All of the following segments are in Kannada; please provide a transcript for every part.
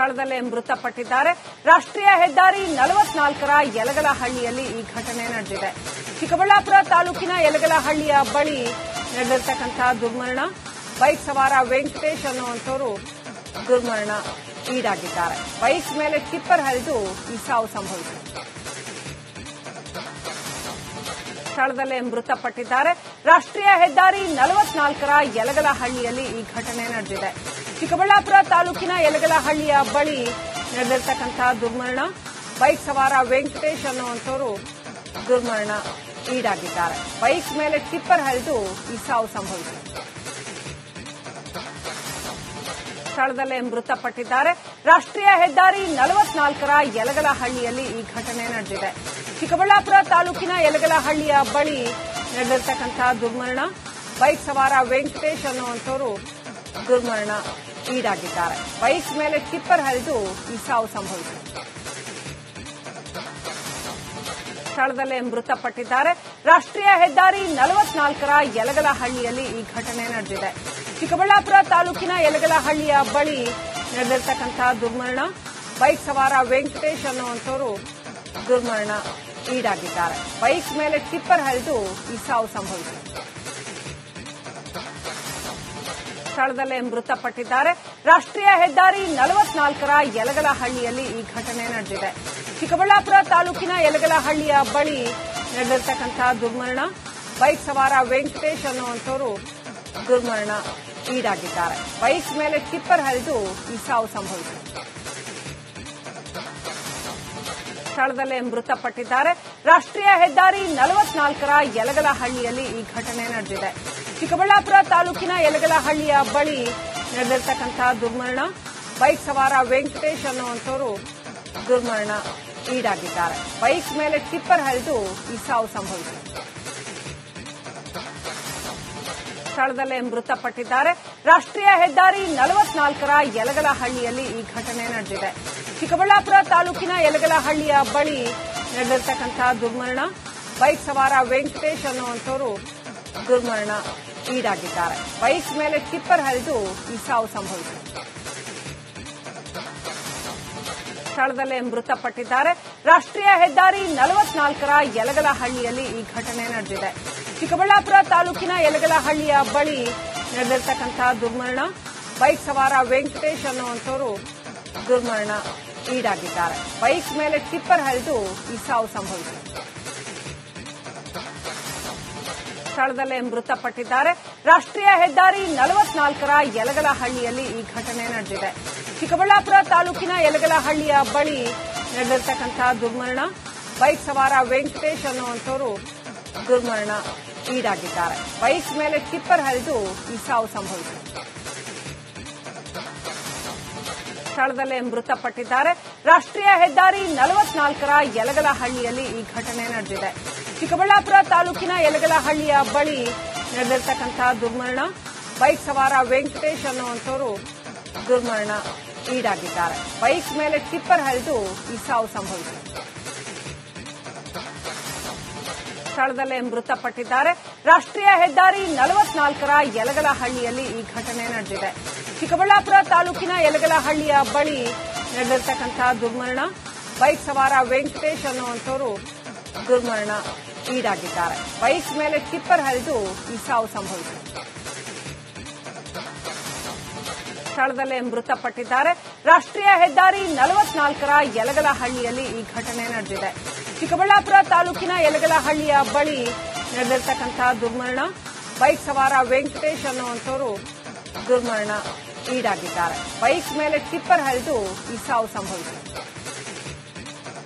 ಸ್ಥಳದಲ್ಲೇ ಮೃತಪಟ್ಟಿದ್ದಾರೆ. ರಾಷ್ಟ್ರೀಯ ಹೆದ್ದಾರಿ 44ರ ಯಲಗಲಹಳ್ಳಿಯಲ್ಲಿ ಈ ಘಟನೆ ನಡೆದಿದೆ. ಚಿಕ್ಕಬಳ್ಳಾಪುರ ತಾಲೂಕಿನ ಯಲಗಲಹಳ್ಳಿಯ ಬಳಿ ನಡೆದಿರತಕ್ಕಂತಹ ದುರ್ಮರಣ. ಬೈಕ್ ಸವಾರ ವೆಂಕಟೇಶ್ ಅನ್ನುವಂಥವರು ದುರ್ಮರಣ ಈಡಾಗಿದ್ದಾರೆ. ಬೈಕ್ ಮೇಲೆ ಟಿಪ್ಪರ್ ಹರಿದು ಈ ಸಾವು ಸಂಭವಿಸಿದೆ. ಸ್ಥಳದಲ್ಲೇ ಮೃತಪಟ್ಟಿದ್ದಾರೆ. ರಾಷ್ಟ್ರೀಯ ಹೆದ್ದಾರಿ 44ರ ಯಲಗಲಹಳ್ಳಿಯಲ್ಲಿ ಈ ಘಟನೆ ನಡೆದಿದೆ. ಚಿಕ್ಕಬಳ್ಳಾಪುರ ತಾಲೂಕಿನ ಯಲಗಲಹಳ್ಳಿಯ ಬಳಿ ನಡೆದಿರತಕ್ಕಂತಹ ದುರ್ಮರಣ. ಬೈಕ್ ಸವಾರ ವೆಂಕಟೇಶ್ ಅನ್ನುವಂಥವರು ದುರ್ಮರಣ ಈಡಾಗಿದ್ದಾರೆ. ಬೈಕ್ ಮೇಲೆ ಟಿಪ್ಪರ್ ಹರಿದು ಈ ಸಾವು ಸಂಭವಿಸಿದೆ. ಸ್ಥಳದಲ್ಲೇ ಮೃತಪಟ್ಟಿದ್ದಾರೆ. ರಾಷ್ಟ್ರೀಯ ಹೆದ್ದಾರಿ 44ರ ಯಲಗಲಹಳ್ಳಿಯಲ್ಲಿ ಈ ಘಟನೆ ನಡೆದಿದೆ. ಚಿಕ್ಕಬಳ್ಳಾಪುರ ತಾಲೂಕಿನ ಯಲಗಲಹಳ್ಳಿಯ ಬಳಿ ನಡೆದಿರತಕ್ಕಂತಹ ದುರ್ಮರಣ. ಬೈಕ್ ಸವಾರ ವೆಂಕಟೇಶ್ ಅನ್ನುವಂಥವರು ದುರ್ಮರಣ ಈಡಾಗಿದ್ದಾರೆ. ಬೈಕ್ ಮೇಲೆ ಟಿಪ್ಪರ್ ಹರಿದು ಈ ಸಾವು ಸಂಭವಿಸಿದೆ. ಸ್ಥಳದಲ್ಲೇ ಮೃತಪಟ್ಟಿದ್ದಾರೆ. ರಾಷ್ಟ್ರೀಯ ಹೆದ್ದಾರಿ 44ರ ಯಲಗಲಹಳ್ಳಿಯಲ್ಲಿ ಈ ಘಟನೆ ನಡೆದಿದೆ. ಚಿಕ್ಕಬಳ್ಳಾಪುರ ತಾಲೂಕಿನ ಯಲಗಲಹಳ್ಳಿಯ ಬಳಿ ನಡೆದಿರತಕ್ಕಂತಹ ದುರ್ಮರಣ. ಬೈಕ್ ಸವಾರ ವೆಂಕಟೇಶ್ ಅನ್ನುವಂಥವರು ದುರ್ಮರಣ ಈಡಾಗಿದ್ದಾರೆ. ಬೈಕ್ ಮೇಲೆ ಟಿಪ್ಪರ್ ಹರಿದು ಈ ಸಾವು ಸಂಭವಿಸಿದೆ. ಸ್ಥಳದಲ್ಲೇ ಮೃತಪಟ್ಟಿದ್ದಾರೆ. ರಾಷ್ಟ್ರೀಯ ಹೆದ್ದಾರಿ 44ರ ಯಲಗಲಹಳ್ಳಿಯಲ್ಲಿ ಈ ಘಟನೆ ನಡೆದಿದೆ. ಚಿಕ್ಕಬಳ್ಳಾಪುರ ತಾಲೂಕಿನ ಯಲಗಲಹಳ್ಳಿಯ ಬಳಿ ನಡೆದಿರತಕ್ಕಂತಹ ದುರ್ಮರಣ. ಬೈಕ್ ಸವಾರ ವೆಂಕಟೇಶ್ ಅನ್ನುವಂಥವರು ದುರ್ಮರಣ ಈಡಾಗಿದ್ದಾರೆ. ಬೈಕ್ ಮೇಲೆ ಟಿಪ್ಪರ್ ಹರಿದು ಈ ಸಾವು ಸಂಭವಿಸಿದೆ. ಸ್ಥಳದಲ್ಲೇ ಮೃತಪಟ್ಟಿದ್ದಾರೆ. ರಾಷ್ಟ್ರೀಯ ಹೆದ್ದಾರಿ 44ರ ಯಲಗಲಹಳ್ಳಿಯಲ್ಲಿ ಈ ಘಟನೆ ನಡೆದಿದೆ. ಚಿಕ್ಕಬಳ್ಳಾಪುರ ತಾಲೂಕಿನ ಯಲಗಲಹಳ್ಳಿಯ ಬಳಿ ನಡೆದಿರತಕ್ಕಂತಹ ದುರ್ಮರಣ. ಬೈಕ್ ಸವಾರ ವೆಂಕಟೇಶ್ ಅನ್ನುವಂಥವರು ದುರ್ಮರಣ ಈಡಾಗಿದ್ದಾರೆ. ಬೈಕ್ ಮೇಲೆ ಟಿಪ್ಪರ್ ಹರಿದು ಈ ಸಾವು ಸಂಭವಿಸಿದೆ. ಸ್ಥಳದಲ್ಲೇ ಮೃತಪಟ್ಟಿದ್ದಾರೆ. ರಾಷ್ಟ್ರೀಯ ಹೆದ್ದಾರಿ 44ರ ಯಲಗಲಹಳ್ಳಿಯಲ್ಲಿ ಈ ಘಟನೆ ನಡೆದಿದೆ. ಚಿಕ್ಕಬಳ್ಳಾಪುರ ತಾಲೂಕಿನ ಯಲಗಲಹಳ್ಳಿಯ ಬಳಿ ನಡೆದಿರತಕ್ಕಂತಹ ದುರ್ಮರಣ. ಬೈಕ್ ಸವಾರ ವೆಂಕಟೇಶ್ ಅನ್ನುವಂಥವರು ದುರ್ಮರಣ ಈಡಾಗಿದ್ದಾರೆ. ಬೈಕ್ ಮೇಲೆ ಟಿಪ್ಪರ್ ಹರಿದು ಈ ಸಾವು ಸಂಭವಿಸಿದೆ. ಸ್ಥಳದಲ್ಲೇ ಮೃತಪಟ್ಟಿದ್ದಾರೆ. ರಾಷ್ಟ್ರೀಯ ಹೆದ್ದಾರಿ 44ರ ಯಲಗಲಹಳ್ಳಿಯಲ್ಲಿ ಈ ಘಟನೆ ನಡೆದಿದೆ. ಚಿಕ್ಕಬಳ್ಳಾಪುರ ತಾಲೂಕಿನ ಯಲಗಲಹಳ್ಳಿಯ ಬಳಿ ನಡೆದಿರತಕ್ಕಂತಹ ದುರ್ಮರಣ. ಬೈಕ್ ಸವಾರ ವೆಂಕಟೇಶ್ ಅನ್ನುವಂಥವರು ದುರ್ಮರಣ ಈಡಾಗಿದ್ದಾರೆ. ಬೈಕ್ ಮೇಲೆ ಟಿಪ್ಪರ್ ಹರಿದು ಈ ಸಾವು ಸಂಭವಿಸಿದೆ. ಸ್ಥಳದಲ್ಲೇ ಮೃತಪಟ್ಟಿದ್ದಾರೆ. ರಾಷ್ಟ್ರೀಯ ಹೆದ್ದಾರಿ 44ರ ಯಲಗಲಹಳ್ಳಿಯಲ್ಲಿ ಈ ಘಟನೆ ನಡೆದಿದೆ. ಚಿಕ್ಕಬಳ್ಳಾಪುರ ತಾಲೂಕಿನ ಯಲಗಲಹಳ್ಳಿಯ ಬಳಿ ನಡೆದಿರತಕ್ಕಂತಹ ದುರ್ಮರಣ. ಬೈಕ್ ಸವಾರ ವೆಂಕಟೇಶ್ ಅನ್ನುವಂಥವರು ದುರ್ಮರಣ ಈಡಾಗಿದ್ದಾರೆ. ಬೈಕ್ ಮೇಲೆ ಟಿಪ್ಪರ್ ಹರಿದು ಈ ಸಾವು ಸಂಭವಿಸಿದೆ. ಸ್ಥಳದಲ್ಲೇ ಮೃತಪಟ್ಟಿದ್ದಾರೆ. ರಾಷ್ಟ್ರೀಯ ಹೆದ್ದಾರಿ 44ರ ಯಲಗಲಹಳ್ಳಿಯಲ್ಲಿ ಈ ಘಟನೆ ನಡೆದಿದೆ. ಚಿಕ್ಕಬಳ್ಳಾಪುರ ತಾಲೂಕಿನ ಯಲಗಲಹಳ್ಳಿಯ ಬಳಿ ನಡೆದಿರತಕ್ಕಂತಹ ದುರ್ಮರಣ. ಬೈಕ್ ಸವಾರ ವೆಂಕಟೇಶ್ ಅನ್ನುವಂಥವರು ದುರ್ಮರಣ ಈಡಾಗಿದ್ದಾರೆ. ಬೈಕ್ ಮೇಲೆ ಟಿಪ್ಪರ್ ಹರಿದು ಈ ಸಾವು ಸಂಭವಿಸಿದೆ. ಸ್ಥಳದಲ್ಲೇ ಮೃತಪಟ್ಟಿದ್ದಾರೆ. ರಾಷ್ಟ್ರೀಯ ಹೆದ್ದಾರಿ 44ರ ಯಲಗಲಹಳ್ಳಿಯಲ್ಲಿ ಈ ಘಟನೆ ನಡೆದಿದೆ. ಚಿಕ್ಕಬಳ್ಳಾಪುರ ತಾಲೂಕಿನ ಯಲಗಲಹಳ್ಳಿಯ ಬಳಿ ನಡೆದಿರತಕ್ಕಂತಹ ದುರ್ಮರಣ. ಬೈಕ್ ಸವಾರ ವೆಂಕಟೇಶ್ ಅನ್ನುವಂಥವರು ದುರ್ಮರಣ ಈಡಾಗಿದ್ದಾರೆ. ಬೈಕ್ ಮೇಲೆ ಟಿಪ್ಪರ್ ಹರಿದು ಈ ಸಾವು ಸಂಭವಿಸಿದೆ. ಸ್ಥಳದಲ್ಲೇ ಮೃತಪಟ್ಟಿದ್ದಾರೆ. ರಾಷ್ಟ್ರೀಯ ಹೆದ್ದಾರಿ 44ರ ಯಲಗಲಹಳ್ಳಿಯಲ್ಲಿ ಈ ಘಟನೆ ನಡೆದಿದೆ. ಚಿಕ್ಕಬಳ್ಳಾಪುರ ತಾಲೂಕಿನ ಯಲಗಲಹಳ್ಳಿಯ ಬಳಿ ನಡೆದಿರತಕ್ಕಂತಹ ದುರ್ಮರಣ. ಬೈಕ್ ಸವಾರ ವೆಂಕಟೇಶ್ ಅನ್ನುವಂಥವರು ದುರ್ಮರಣ ಈಡಾಗಿದ್ದಾರೆ. ಬೈಕ್ ಮೇಲೆ ಟಿಪ್ಪರ್ ಹರಿದು ಈ ಸಾವು ಸಂಭವಿಸಿದೆ.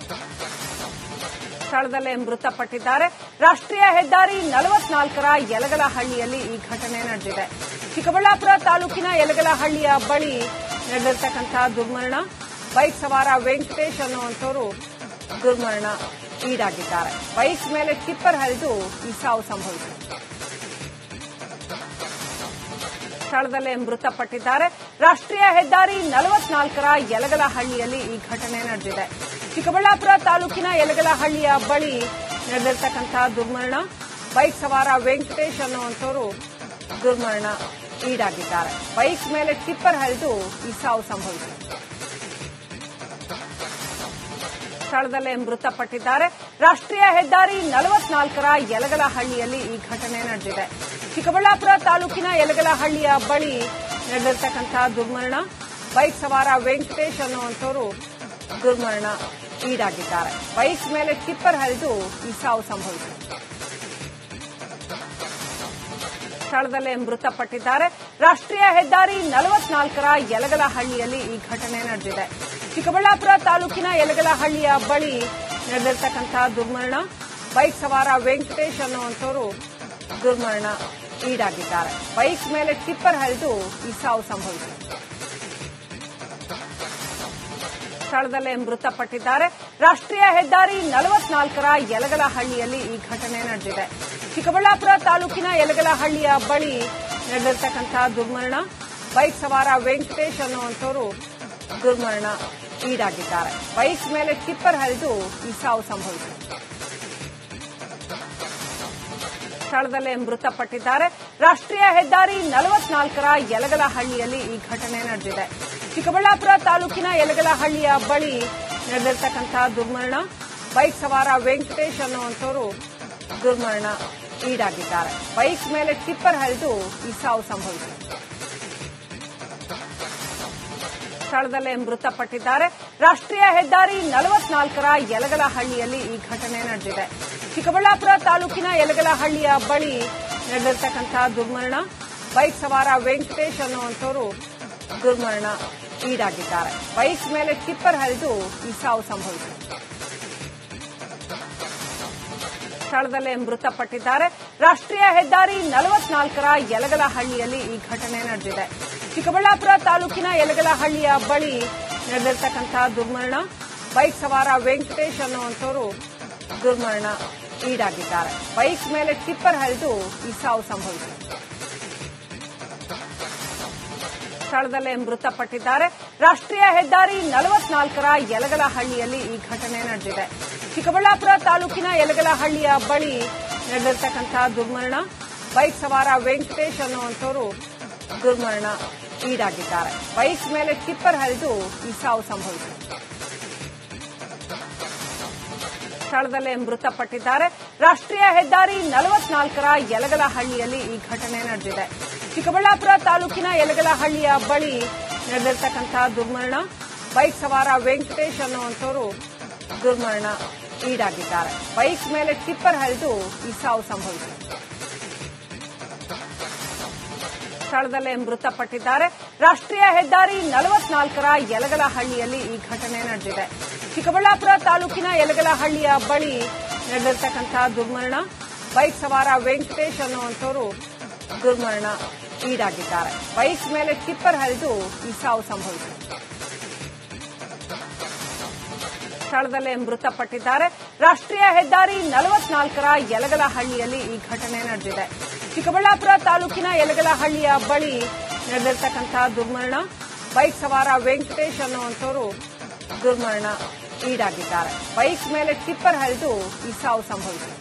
ಸ್ಥಳದಲ್ಲೇ ಮೃತಪಟ್ಟಿದ್ದಾರೆ. ರಾಷ್ಟ್ರೀಯ ಹೆದ್ದಾರಿ 44ರ ಯಲಗಲಹಳ್ಳಿಯಲ್ಲಿ ಈ ಘಟನೆ ನಡೆದಿದೆ. ಚಿಕ್ಕಬಳ್ಳಾಪುರ ತಾಲೂಕಿನ ಯಲಗಲಹಳ್ಳಿಯ ಬಳಿ ನಡೆದಿರತಕ್ಕಂತಹ ದುರ್ಮರಣ. ಬೈಕ್ ಸವಾರ ವೆಂಕಟೇಶ್ ಅನ್ನುವಂಥವರು ದುರ್ಮರಣ ಈಡಾಗಿದ್ದಾರೆ. ಬೈಕ್ ಮೇಲೆ ಟಿಪ್ಪರ್ ಹರಿದು ಈ ಸಾವು ಸಂಭವಿಸಿದೆ. ಸ್ಥಳದಲ್ಲೇ ಮೃತಪಟ್ಟಿದ್ದಾರೆ. ರಾಷ್ಟ್ರೀಯ ಹೆದ್ದಾರಿ 44ರ ಯಲಗಲಹಳ್ಳಿಯಲ್ಲಿ ಈ ಘಟನೆ ನಡೆದಿದೆ. ಚಿಕ್ಕಬಳ್ಳಾಪುರ ತಾಲೂಕಿನ ಯಲಗಲಹಳ್ಳಿಯ ಬಳಿ ನಡೆದಿರತಕ್ಕಂತಹ ದುರ್ಮರಣ. ಬೈಕ್ ಸವಾರ ವೆಂಕಟೇಶ್ ಅನ್ನುವಂಥವರು ದುರ್ಮರಣ ಈಡಾಗಿದ್ದಾರೆ. ಬೈಕ್ ಮೇಲೆ ಟಿಪ್ಪರ್ ಹರಿದು ಈ ಸಾವು ಸಂಭವಿಸಿದೆ. ಸ್ಥಳದಲ್ಲೇ ಮೃತಪಟ್ಟಿದ್ದಾರೆ. ರಾಷ್ಟ್ರೀಯ ಹೆದ್ದಾರಿ 44ರ ಯಲಗಲಹಳ್ಳಿಯಲ್ಲಿ ಈ ಘಟನೆ ನಡೆದಿದೆ. ಚಿಕ್ಕಬಳ್ಳಾಪುರ ತಾಲೂಕಿನ ಯಲಗಲಹಳ್ಳಿಯ ಬಳಿ ನಡೆದಿರ್ತಕ್ಕಂಥ ದುರ್ಮರಣ. ಬೈಕ್ ಸವಾರ ವೆಂಕಟೇಶ್ ಅನ್ನುವಂಥವರು ದುರ್ಮರಣ ಈಡಾಗಿದ್ದಾರೆ. ಬೈಕ್ ಮೇಲೆ ಟಿಪ್ಪರ್ ಹರಿದು ಈ ಸಾವು ಸಂಭವಿಸಿದೆ. ಸ್ಥಳದಲ್ಲೇ ಮೃತಪಟ್ಟಿದ್ದಾರೆ. ರಾಷ್ಟ್ರೀಯ ಹೆದ್ದಾರಿ 44ರ ಯಲಗಲಹಳ್ಳಿಯಲ್ಲಿ ಈ ಘಟನೆ ನಡೆದಿದೆ. ಚಿಕ್ಕಬಳ್ಳಾಪುರ ತಾಲೂಕಿನ ಯಲಗಲಹಳ್ಳಿಯ ಬಳಿ ನಡೆದಿರ್ತಕ್ಕಂಥ ದುರ್ಮರಣ. ಬೈಕ್ ಸವಾರ ವೆಂಕಟೇಶ್ ಅನ್ನುವಂಥವರು ದುರ್ಮರಣ ಈಡಾಗಿದ್ದಾರೆ. ಬೈಕ್ ಮೇಲೆ ಟಿಪ್ಪರ್ ಹರಿದು ಈ ಸಾವು ಸಂಭವಿಸಿದೆ. ಸ್ಥಳದಲ್ಲೇ ಮೃತಪಟ್ಟಿದ್ದಾರೆ. ರಾಷ್ಟ್ರೀಯ ಹೆದ್ದಾರಿ 44ರ ಯಲಗಲಹಳ್ಳಿಯಲ್ಲಿ ಈ ಘಟನೆ ನಡೆದಿದೆ. ಚಿಕ್ಕಬಳ್ಳಾಪುರ ತಾಲೂಕಿನ ಯಲಗಲಹಳ್ಳಿಯ ಬಳಿ ನಡೆದಿರ್ತಕ್ಕಂಥ ದುರ್ಮರಣ. ಬೈಕ್ ಸವಾರ ವೆಂಕಟೇಶ್ ಅನ್ನುವಂಥವರು ದುರ್ಮರಣ ಈಡಾಗಿದ್ದಾರೆ. ಬೈಕ್ ಮೇಲೆ ಟಿಪ್ಪರ್ ಹರಿದು ಈ ಸಾವು ಸಂಭವಿಸಿದೆ. ಸ್ಥಳದಲ್ಲೇ ಮೃತಪಟ್ಟಿದ್ದಾರೆ. ರಾಷ್ಟ್ರೀಯ ಹೆದ್ದಾರಿ 44ರ ಯಲಗಲಹಳ್ಳಿಯಲ್ಲಿ ಈ ಘಟನೆ ನಡೆದಿದೆ. ಚಿಕ್ಕಬಳ್ಳಾಪುರ ತಾಲೂಕಿನ ಯಲಗಲಹಳ್ಳಿಯ ಬಳಿ ನಡೆದಿರ್ತಕ್ಕಂಥ ದುರ್ಮರಣ. ಬೈಕ್ ಸವಾರ ವೆಂಕಟೇಶ್ ಅನ್ನುವಂಥವರು ದುರ್ಮರಣ ಈಡಾಗಿದ್ದಾರೆ. ಬೈಕ್ ಮೇಲೆ ಟಿಪ್ಪರ್ ಹರಿದು ಈ ಸಾವು ಸಂಭವಿಸಿದೆ. ಸ್ಥಳದಲ್ಲೇ ಮೃತಪಟ್ಟಿದ್ದಾರೆ. ರಾಷ್ಟ್ರೀಯ ಹೆದ್ದಾರಿ 44ರ ಯಲಗಲಹಳ್ಳಿಯಲ್ಲಿ ಈ ಘಟನೆ ನಡೆದಿದೆ. ಚಿಕ್ಕಬಳ್ಳಾಪುರ ತಾಲೂಕಿನ ಯಲಗಲಹಳ್ಳಿಯ ಬಳಿ ನಡೆದಿರ್ತಕ್ಕಂಥ ದುರ್ಮರಣ. ಬೈಕ್ ಸವಾರ ವೆಂಕಟೇಶ್ ಅನ್ನುವಂಥವರು ದುರ್ಮರಣ ಈಡಾಗಿದ್ದಾರೆ. ಬೈಕ್ ಮೇಲೆ ಟಿಪ್ಪರ್ ಹರಿದು ಈ ಸಾವು ಸಂಭವಿಸಿದೆ. ಸ್ಥಳದಲ್ಲೇ ಮೃತಪಟ್ಟಿದ್ದಾರೆ. ರಾಷ್ಟ್ರೀಯ ಹೆದ್ದಾರಿ 44ರ ಯಲಗಲಹಳ್ಳಿಯಲ್ಲಿ ಈ ಘಟನೆ ನಡೆದಿದೆ. ಚಿಕ್ಕಬಳ್ಳಾಪುರ ತಾಲೂಕಿನ ಯಲಗಲಹಳ್ಳಿಯ ಬಳಿ ನಡೆದಿರ್ತಕ್ಕಂಥ ದುರ್ಮರಣ. ಬೈಕ್ ಸವಾರ ವೆಂಕಟೇಶ್ ಅನ್ನುವಂಥವರು ದುರ್ಮರಣ ಈಡಾಗಿದ್ದಾರೆ. ಬೈಕ್ ಮೇಲೆ ಟಿಪ್ಪರ್ ಹರಿದು ಈ ಸಾವು ಸಂಭವಿಸಿದೆ. ಸ್ಥಳದಲ್ಲೇ ಮೃತಪಟ್ಟಿದ್ದಾರೆ. ರಾಷ್ಟ್ರೀಯ ಹೆದ್ದಾರಿ 44ರ ಯಲಗಲಹಳ್ಳಿಯಲ್ಲಿ ಈ ಘಟನೆ ನಡೆದಿದೆ. ಚಿಕ್ಕಬಳ್ಳಾಪುರ ತಾಲೂಕಿನ ಯಲಗಲಹಳ್ಳಿಯ ಬಳಿ ನಡೆದಿರ್ತಕ್ಕಂಥ ದುರ್ಮರಣ. ಬೈಕ್ ಸವಾರ ವೆಂಕಟೇಶ್ ಅನ್ನುವಂಥವರು ದುರ್ಮರಣ ಈಡಾಗಿದ್ದಾರೆ. ಬೈಕ್ ಮೇಲೆ ಟಿಪ್ಪರ್ ಹರಿದು ಈ ಸಾವು ಸಂಭವಿಸಿದೆ. ಸ್ಥಳದಲ್ಲೇ ಮೃತಪಟ್ಟಿದ್ದಾರೆ. ರಾಷ್ಟ್ರೀಯ ಹೆದ್ದಾರಿ 44ರ ಯಲಗಲಹಳ್ಳಿಯಲ್ಲಿ ಈ ಘಟನೆ ನಡೆದಿದೆ. ಚಿಕ್ಕಬಳ್ಳಾಪುರ ತಾಲೂಕಿನ ಯಲಗಲಹಳ್ಳಿಯ ಬಳಿ ನಡೆದಿರ್ತಕ್ಕಂಥ ದುರ್ಮರಣ. ಬೈಕ್ ಸವಾರ ವೆಂಕಟೇಶ್ ಅನ್ನುವಂಥವರು ದುರ್ಮರಣ ಈಡಾಗಿದ್ದಾರೆ. ಬೈಕ್ ಮೇಲೆ ಟಿಪ್ಪರ್ ಹರಿದು ಈ ಸಾವು ಸಂಭವಿಸಿದೆ. ಸ್ಥಳದಲ್ಲೇ ಮೃತಪಟ್ಟಿದ್ದಾರೆ. ರಾಷ್ಟ್ರೀಯ ಹೆದ್ದಾರಿ 44ರ ಯಲಗಲಹಳ್ಳಿಯಲ್ಲಿ ಈ ಘಟನೆ ನಡೆದಿದೆ. ಚಿಕ್ಕಬಳ್ಳಾಪುರ ತಾಲೂಕಿನ ಯಲಗಲಹಳ್ಳಿಯ ಬಳಿ ನಡೆದಿರ್ತಕ್ಕಂಥ ದುರ್ಮರಣ. ಬೈಕ್ ಸವಾರ ವೆಂಕಟೇಶ್ ಅನ್ನುವಂಥವರು ದುರ್ಮರಣ ಈಡಾಗಿದ್ದಾರೆ. ಬೈಕ್ ಮೇಲೆ ಟಿಪ್ಪರ್ ಹರಿದು ಈ ಸಾವು ಸಂಭವಿಸಿದೆ. ಸ್ಥಳದಲ್ಲೇ ಮೃತಪಟ್ಟಿದ್ದಾರೆ. ರಾಷ್ಟ್ರೀಯ ಹೆದ್ದಾರಿ 44ರ ಯಲಗಲಹಳ್ಳಿಯಲ್ಲಿ ಈ ಘಟನೆ ನಡೆದಿದೆ. ಚಿಕ್ಕಬಳ್ಳಾಪುರ ತಾಲೂಕಿನ ಯಲಗಲಹಳ್ಳಿಯ ಬಳಿ ನಡೆದಿರ್ತಕ್ಕಂಥ ದುರ್ಮರಣ. ಬೈಕ್ ಸವಾರ ವೆಂಕಟೇಶ್ ಅನ್ನುವಂಥವರು ದುರ್ಮರಣ ಈಡಾಗಿದ್ದಾರೆ. ಬೈಕ್ ಮೇಲೆ ಟಿಪ್ಪರ್ ಹರಿದು ಈ ಸಾವು ಸಂಭವಿಸಿದೆ.